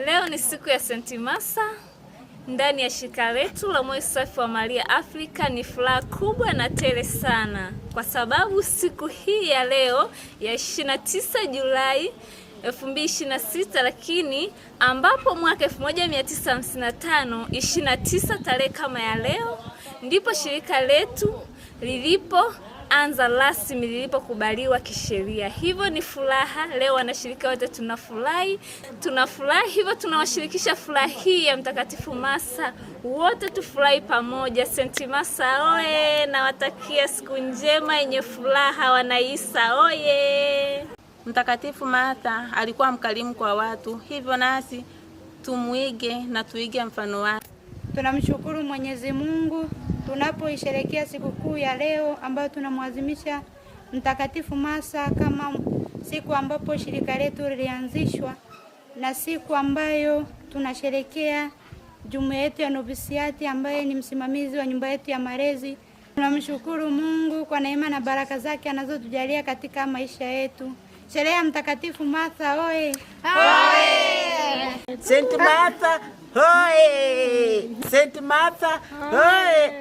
Leo ni siku ya St. Martha ndani ya shirika letu la Moyo Safi wa Maria Afrika. Ni furaha kubwa na tele sana kwa sababu siku hii ya leo ya 29 Julai 2026, lakini ambapo mwaka 1955 29 tarehe kama ya leo ndipo shirika letu lilipoanza rasmi, lilipokubaliwa kisheria. Hivyo ni furaha leo, wanashirika wote tunafurahi. Hivyo tunawashirikisha furaha hii ya Mtakatifu Martha, wote tufurahi pamoja. St. Martha oye! Nawatakia siku njema yenye furaha wanaisa oye! Mtakatifu Martha alikuwa mkarimu kwa watu, hivyo nasi tumuige na tuige mfano wake. Tunamshukuru Mwenyezi Mungu tunapoisherehekea sikukuu ya leo ambayo tunamwadhimisha Mtakatifu Martha kama siku ambapo shirika letu lilianzishwa na siku ambayo tunasherehekea jumuiya yetu ya novisiati ambaye ni msimamizi wa nyumba yetu ya malezi. Tunamshukuru Mungu kwa neema na baraka zake anazotujalia katika maisha yetu. Sherehe ya Mtakatifu Martha oye! St. Martha oye! St. Martha oye!